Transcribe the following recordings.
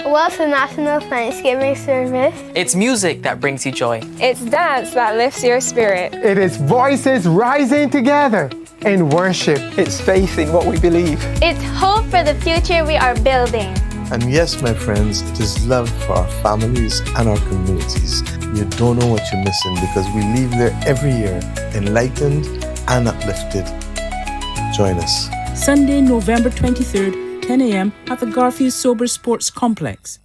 What's the National Thanksgiving Service? It's music that brings you joy. It's dance that lifts your spirit. It is voices rising together in worship. It's faith in what we believe. It's hope for the future we are building. And yes, my friends, it is love for our families and our communities. You don't know what you're missing because we leave there every year enlightened and uplifted. Join us. Sunday, November 23rd, 10 a.m. at the Garfield Sober Sports Complex.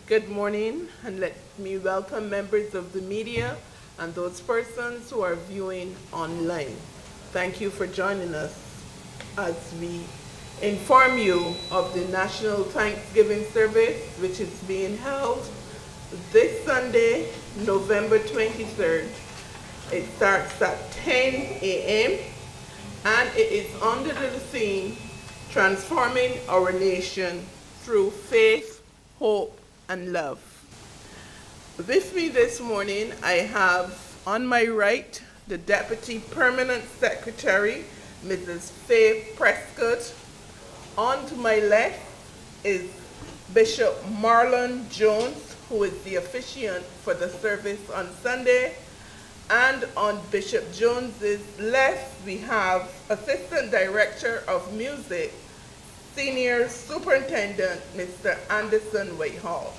Good morning, and let me welcome members of the media and those persons who are viewing online. Thank you for joining us as we inform you of the National Thanksgiving Service, which is being held this Sunday, November 23rd. It starts at 10 a.m. and it is under the theme, Transforming Our Nation Through Faith, Hope, and Love. With me this morning, I have on my right the Deputy Permanent Secretary, Mrs. Faith Prescott. On to my left is Bishop Marlon Jones, who is the officiant for the service on Sunday. And on Bishop Jones's left, we have Assistant Director of Music, Senior Superintendent, Mr. Anderson Whitehall.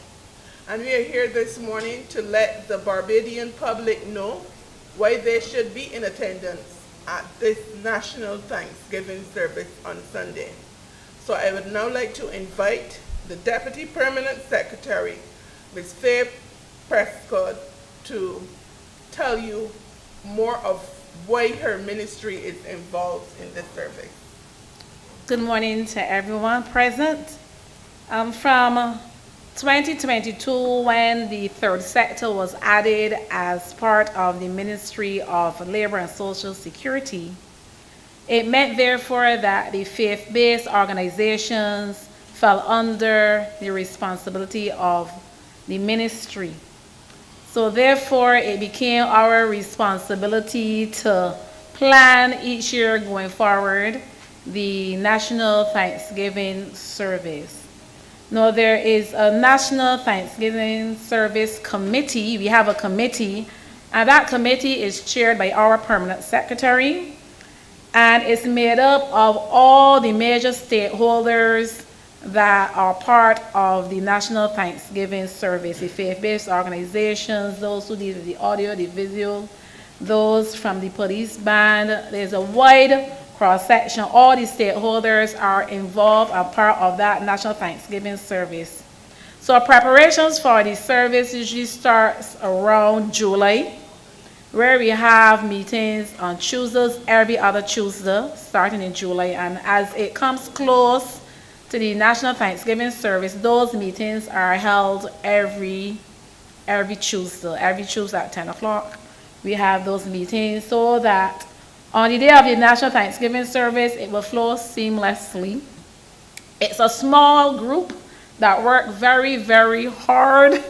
And we are here this morning to let the Barbadian public know why they should be in attendance at this National Thanksgiving service on Sunday. So I would now like to invite the Deputy Permanent Secretary, Ms. Faith Prescott, to tell you more of why her ministry is involved in this service. Good morning to everyone present. From 2022, when the third sector was added as part of the Ministry of Labor and Social Security, it meant therefore that the faith-based organizations fell under the responsibility of the ministry. So therefore, it became our responsibility to plan each year going forward the National Thanksgiving Service. Now, there is a National Thanksgiving Service Committee. We have a committee, and that committee is chaired by our Permanent Secretary, and it's made up of all the major stakeholders that are part of the National Thanksgiving Service, the faith-based organizations, those who deal with the audio, the visual, those from the police band. There's a wide cross-section. All the stakeholders are involved and part of that National Thanksgiving Service. So preparations for the service usually starts around July, where we have meetings on Tuesdays, every other Tuesday, starting in July. And as it comes close to the National Thanksgiving Service, those meetings are held every Tuesday. Every Tuesday at 10 o'clock, we have those meetings so that on the day of the National Thanksgiving Service, it will flow seamlessly. It's a small group that work very, very hard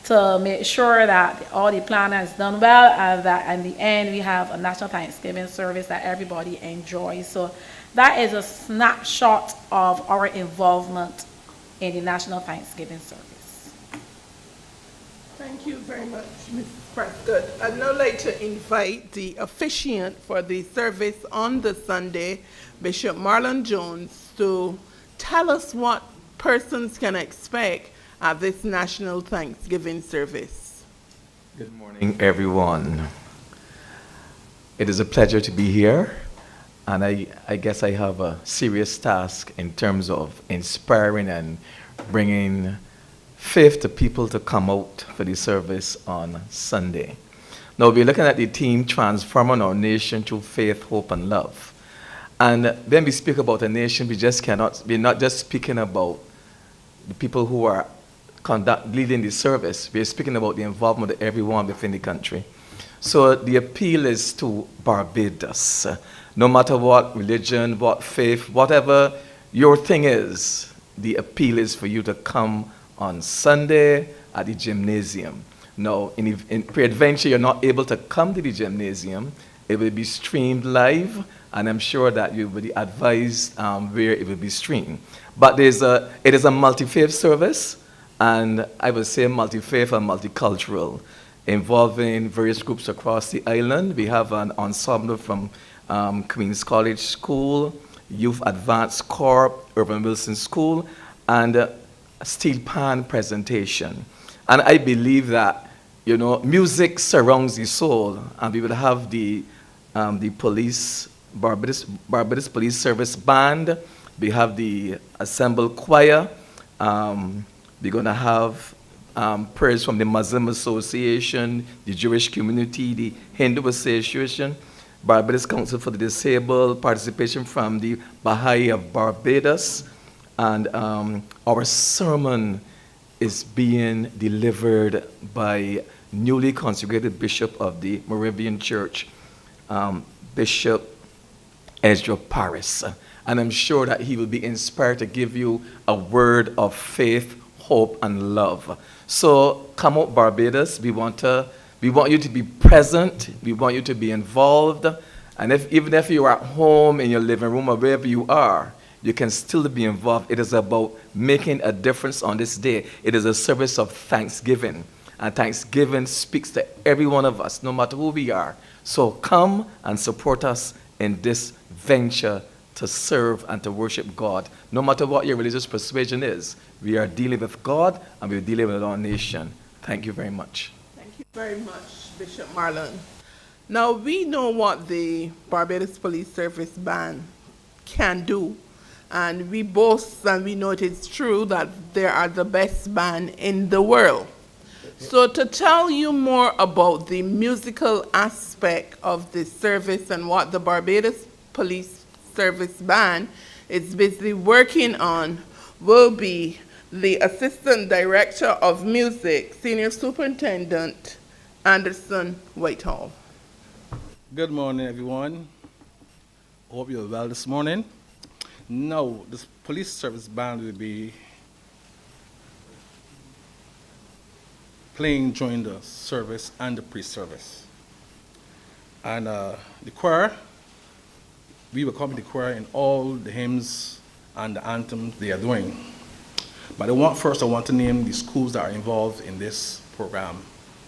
to make sure that all the planning is done well, and that in the end we have a National Thanksgiving Service that everybody enjoys. So that is a snapshot of our involvement in the National Thanksgiving Service. Thank you very much, Ms. Prescott. I'd now like to invite the officiant for the service on the Sunday, Bishop Marlon Jones, to tell us what persons can expect at this National Thanksgiving Service. Good morning, everyone. It is a pleasure to be here. And I guess I have a serious task in terms of inspiring and bringing faith to people to come out for the service on Sunday. Now, we're looking at the theme, Transforming Our Nation Through Faith, Hope, and Love. And when we speak about a nation, we're not just speaking about the people who are leading the service. We're speaking about the involvement of everyone within the country. So the appeal is to Barbados. No matter what religion, what faith, whatever your thing is, the appeal is for you to come on Sunday at the gymnasium. Now, in peradventure you're not able to come to the gymnasium, it will be streamed live and I'm sure that you will be advised where it will be streamed. But it is a multi-faith service, and I would say multi-faith and multicultural, involving various groups across the island. We have an ensemble from Queen's College School, Youth Advanced Corps, Urban Wilson School, and a steel pan presentation. And I believe that, you know, music surrounds the soul, and we will have the Barbados Police Service Band. We have the assembled choir. We're going to have prayers from the Muslim Association, the Jewish community, the Hindu Association, Barbados Council for the Disabled, participation from the Baha'i of Barbados, and our sermon is being delivered by newly consecrated Bishop of the Moravian Church, Bishop Ezra Paris. And I'm sure that he will be inspired to give you a word of faith, hope, and love. So come out, Barbados. We want you to be present. We want you to be involved. And even if you are at home in your living room or wherever you are, you can still be involved. It is about making a difference on this day. It is a service of thanksgiving. And thanksgiving speaks to every one of us, no matter who we are. So come and support us in this venture to serve and to worship God. No matter what your religious persuasion is, we are dealing with God and we're dealing with our nation. Thank you very much. Thank you very much, Bishop Marlon. Now, we know what the Barbados Police Service Band can do. And we boast and we know it is true that they are the best band in the world. So to tell you more about the musical aspect of this service and what the Barbados Police Service Band is busy working on will be the Assistant Director of Music, Senior Superintendent Anderson Whitehall. Good morning, everyone. Hope you're well this morning. Now, the police service band will be playing during the service and the pre-service. And the choir, we will accompany the choir in all the hymns and the anthems they are doing. But I want to name the schools that are involved in this program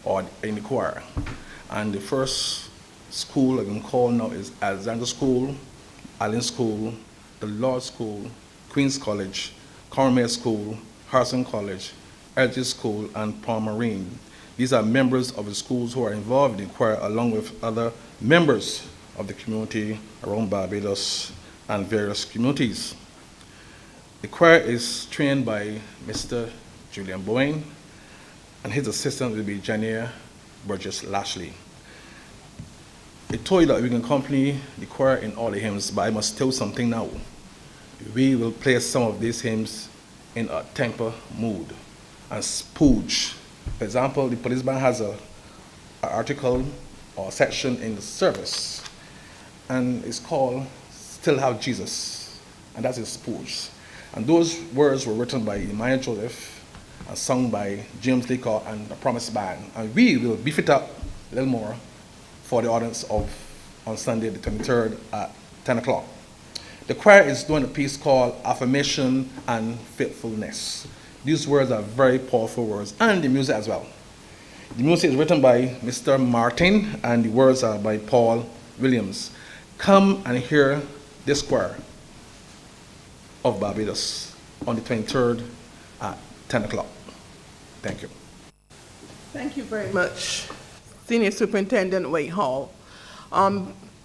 or in the choir. And the first school I can call now is Alexander School, Allen School, the Law School, Queen's College, Cornwall School, Harrison College, Elgin School, and Palmerine. These are members of the schools who are involved in choir, along with other members of the community around Barbados and various communities. The choir is trained by Mr. Julian Bowen, and his assistant will be Jania Burgess Lashley. I told you that we can accompany the choir in all the hymns, but I must tell you something now. We will play some of these hymns in a temper mood and spooge. For example, the police band has an article or section in the service, and it's called Still Have Jesus, and that's a spooge. And those words were written by Emmanuel Joseph and sung by James Leacock and the Promise Band. And we will beef it up a little more for the audience on Sunday the 23rd at 10 o'clock. The choir is doing a piece called Affirmation and Faithfulness. These words are very powerful words, and the music as well. The music is written by Mr. Martin, and the words are by Paul Williams. Come and hear this choir of Barbados on the 23rd at 10 o'clock. Thank you. Thank you very much, Senior Superintendent Whitehall.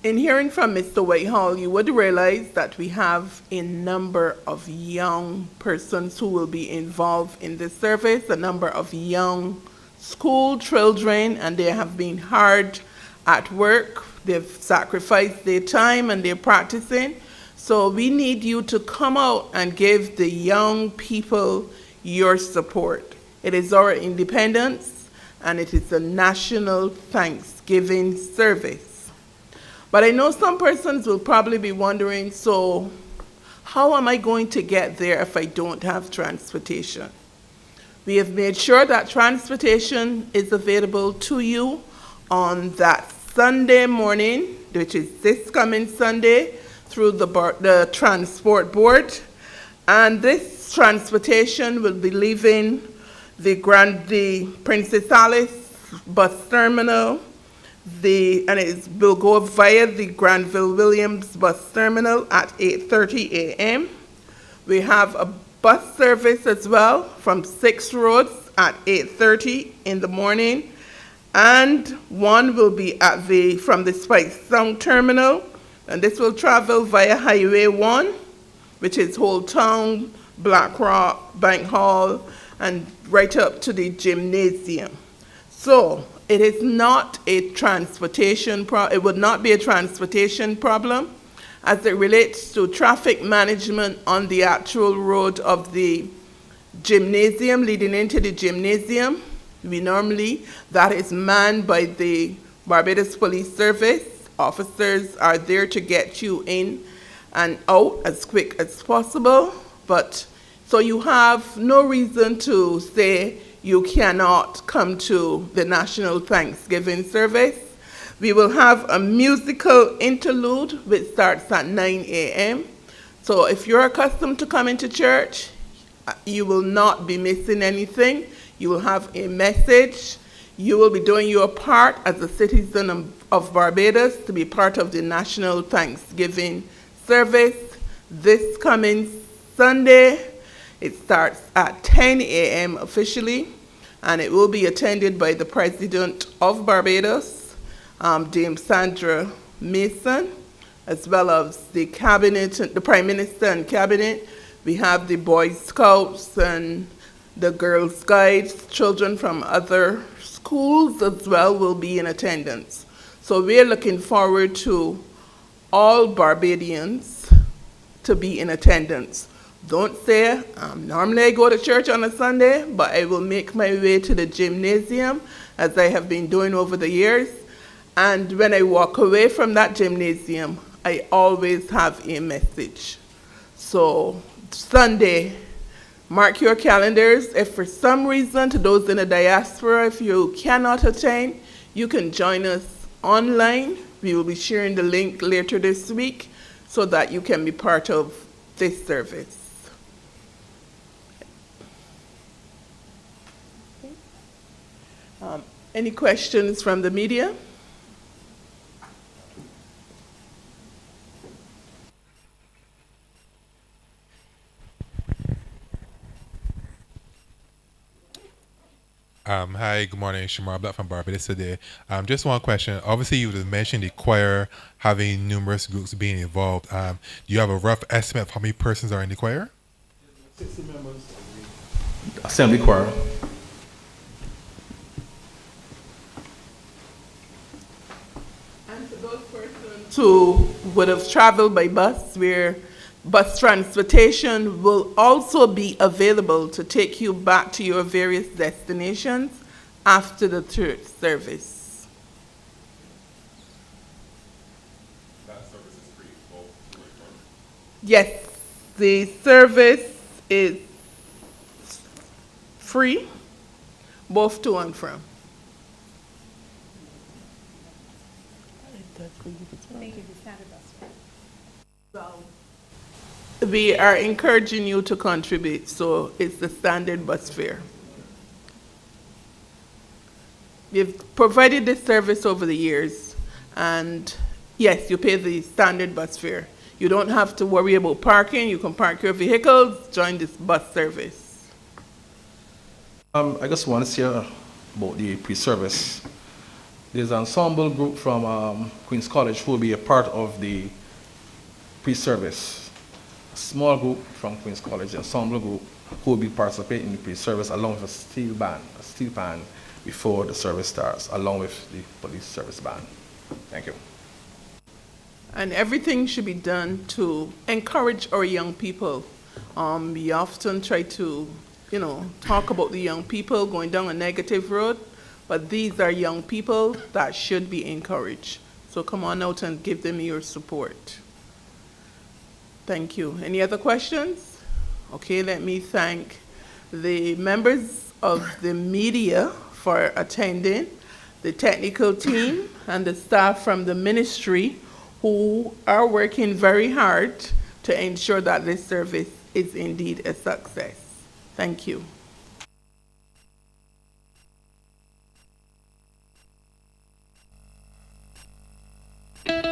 In hearing from Mr. Whitehall, you would realize that we have a number of young persons who will be involved in this service, a number of young school children, and they have been hard at work. They've sacrificed their time and they're practicing. So we need you to come out and give the young people your support. It is our independence, and it is a national Thanksgiving service. But I know some persons will probably be wondering, so how am I going to get there if I don't have transportation? We have made sure that transportation is available to you on that Sunday morning which is this coming Sunday, through the Transport Board. And this transportation will be leaving the Princess Alice bus terminal, and it will go via the Granville Williams bus terminal at 8:30 a.m. We have a bus service as well from 6 Roads at 8:30 in the morning, and one will be from the Spice Sound terminal, and this will travel via Highway 1, which is Old Town, Black Rock, Bank Hall, and right up to the gymnasium. So it is not a transportation it would not be a transportation problem as it relates to traffic management on the actual road of the gymnasium, leading into the gymnasium. That is manned by the Barbados Police Service. Officers are there to get you in and out as quick as possible. So you have no reason to say you cannot come to the National Thanksgiving service. We will have a musical interlude which starts at 9 a.m. So if you're accustomed to coming to church, you will not be missing anything. You will have a message. You will be doing your part as a citizen of Barbados to be part of the National Thanksgiving service this coming Sunday. It starts at 10 a.m. officially, and it will be attended by the President of Barbados, Dame Sandra Mason, as well as the Cabinet, the Prime Minister and Cabinet. We have the Boy Scouts and the Girl Scouts, children from other schools as well will be in attendance. So we're looking forward to all Barbadians to be in attendance. Don't say, normally I go to church on a Sunday, but I will make my way to the gymnasium as I have been doing over the years. And when I walk away from that gymnasium, I always have a message. So Sunday, mark your calendars. If for some reason, to those in the diaspora, if you cannot attend, you can join us online. We will be sharing the link later this week so that you can be part of this service. Any questions from the media? Hi, good morning. Shamar Black from Barbados today. Just one question. Obviously, you mentioned the choir having numerous groups being involved. Do you have a rough estimate of how many persons are in the choir? 60 members. Assembly choir. And for those persons who would have traveled by bus, where bus transportation will also be available to take you back to your various destinations after the church service. That service is free, both to and from? Yes, the service is free, both to and from. We are encouraging you to contribute, so it's the standard bus fare. We've provided this service over the years, and yes, you pay the standard bus fare. You don't have to worry about parking. You can park your vehicles, join this bus service. I just want to say about the pre-service. There's an ensemble group from Queen's College who will be a part of the pre-service. A small group from Queen's College, an ensemble group who will be participating in the pre-service along with a steel band before the service starts, along with the police service band. Thank you. And everything should be done to encourage our young people. We often try to, talk about the young people going down a negative road, but these are young people that should be encouraged. So come on out and give them your support. Thank you. Any other questions? Okay, let me thank the members of the media for attending, the technical team, and the staff from the ministry who are working very hard to ensure that this service is indeed a success. Thank you.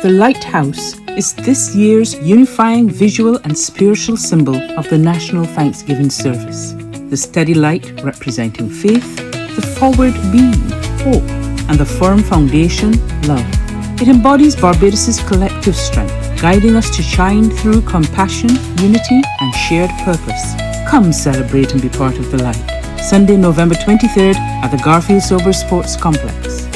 The lighthouse is this year's unifying visual and spiritual symbol of the National Thanksgiving Service. The steady light representing faith, the forward beam, hope, and the firm foundation, love. It embodies Barbados' collective strength, guiding us to shine through compassion, unity, and shared purpose. Come celebrate and be part of the light. Sunday, November 23rd at the Garfield Sober Sports Complex.